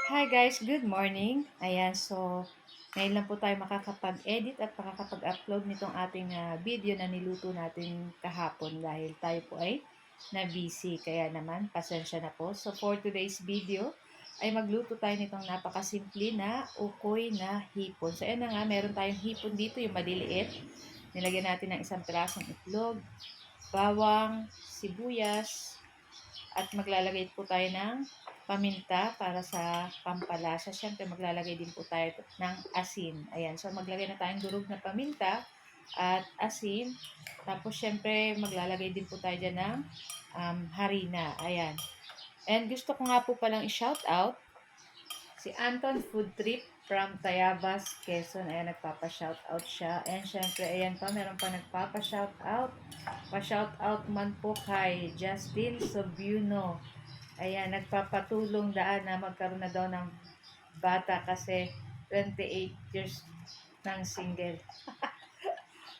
Hi guys, good morning. Ayan, so ngayon lang po tayo makakapag-edit at makakapag-upload nitong ating video na niluto natin kahapon dahil tayo po ay na-busy. Kaya naman, pasensya na po. So for today's video, ay magluto tayo nitong napakasimple na ukoy na hipon. So ayan na nga, meron tayong hipon dito, yung maliliit. Nilagyan natin ng isang pirasong itlog, bawang, sibuyas, at maglalagay po tayo ng paminta para sa pampalasa. Siyempre, maglalagay din po tayo ng asin. Ayan. So, maglagay na tayong durog na paminta at asin. Tapos, siyempre, maglalagay din po tayo dyan ng harina. Ayan. And gusto ko nga po palang i-shout out si Anton Food Trip from Tayabas, Quezon. Ayan, nagpapa-shoutout siya. And syempre, ayan pa, meron pa nagpapa-shoutout. Pa-shoutout man po kay Justin Sobuno. Ayan, nagpapatulong daan na magkaroon na daw ng bata kasi 28 years ng single.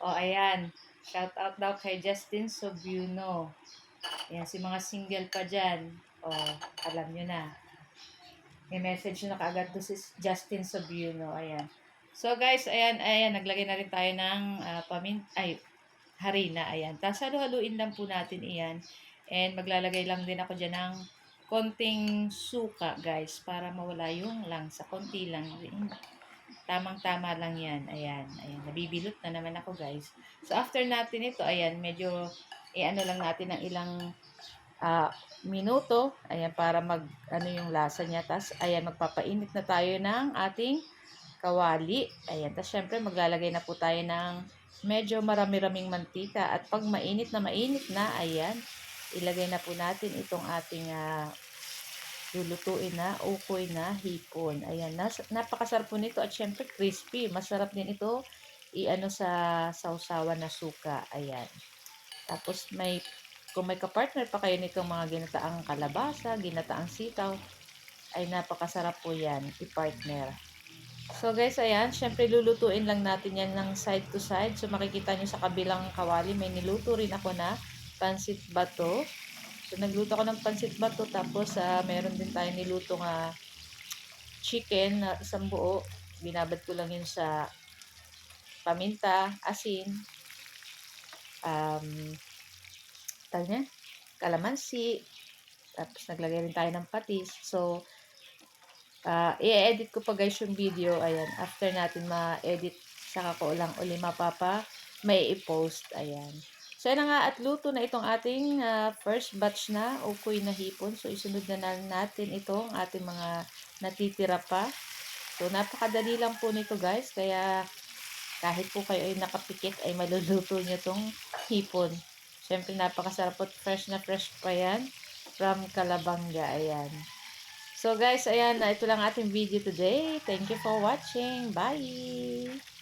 O, ayan. Shoutout daw kay Justin Sobuno. Ayan, si mga single pa dyan. O, alam nyo na. May message na kaagad to si Justin Sobuno. Ayan. So guys, ayan, naglagay na rin tayo ng harina. Ayan. Tapos halu-haluin lang po natin iyan. And maglalagay lang din ako dyan ng konting suka guys para mawala yung langsa. Konti lang. Tamang-tama lang yan. Ayan. Ayan. Nabibilot na naman ako guys. So after natin ito, ayan, medyo ano lang natin ng ilang ah, minuto. Ayan, para ano yung lasa niya. Tapos, ayan, magpapainit na tayo ng ating kawali. Ayan, tapos syempre maglalagay na po tayo ng medyo marami-raming mantika. At pag mainit na, ayan, ilagay na po natin itong ating lulutuin na ukoy na hipon. Ayan, napakasarap po nito at syempre crispy. Masarap din ito i-ano sa sausawan na suka. Ayan. Tapos kung may kapartner pa kayo nitong mga ginataang kalabasa, ginataang sitaw, ay napakasarap po yan i-partner. So guys, ayan, syempre lulutuin lang natin yan ng side to side. So makikita nyo sa kabilang kawali, may niluto rin ako na pansit bato. So nagluto ako ng pansit bato, tapos meron din tayo nilutong chicken na isang buo. Binabad ko lang yun sa paminta, asin, um, tawag niya, kalamansi, tapos naglagay rin tayo ng patis. So, i-edit ko pa guys yung video. Ayan, after natin ma-edit, saka ko lang uli may i-post. Ayan. So, yan na nga, at luto na itong ating first batch na ukoy na hipon. So, isunod na natin itong ating mga natitira pa. So, napakadali lang po nito guys. Kaya, kahit po kayo ay nakapikit, ay maluluto nyo itong hipon. Siyempre, napakasarap at fresh na fresh pa yan from Calabanga. Ayan. So guys, ayan, ito lang ating video today. Thank you for watching. Bye!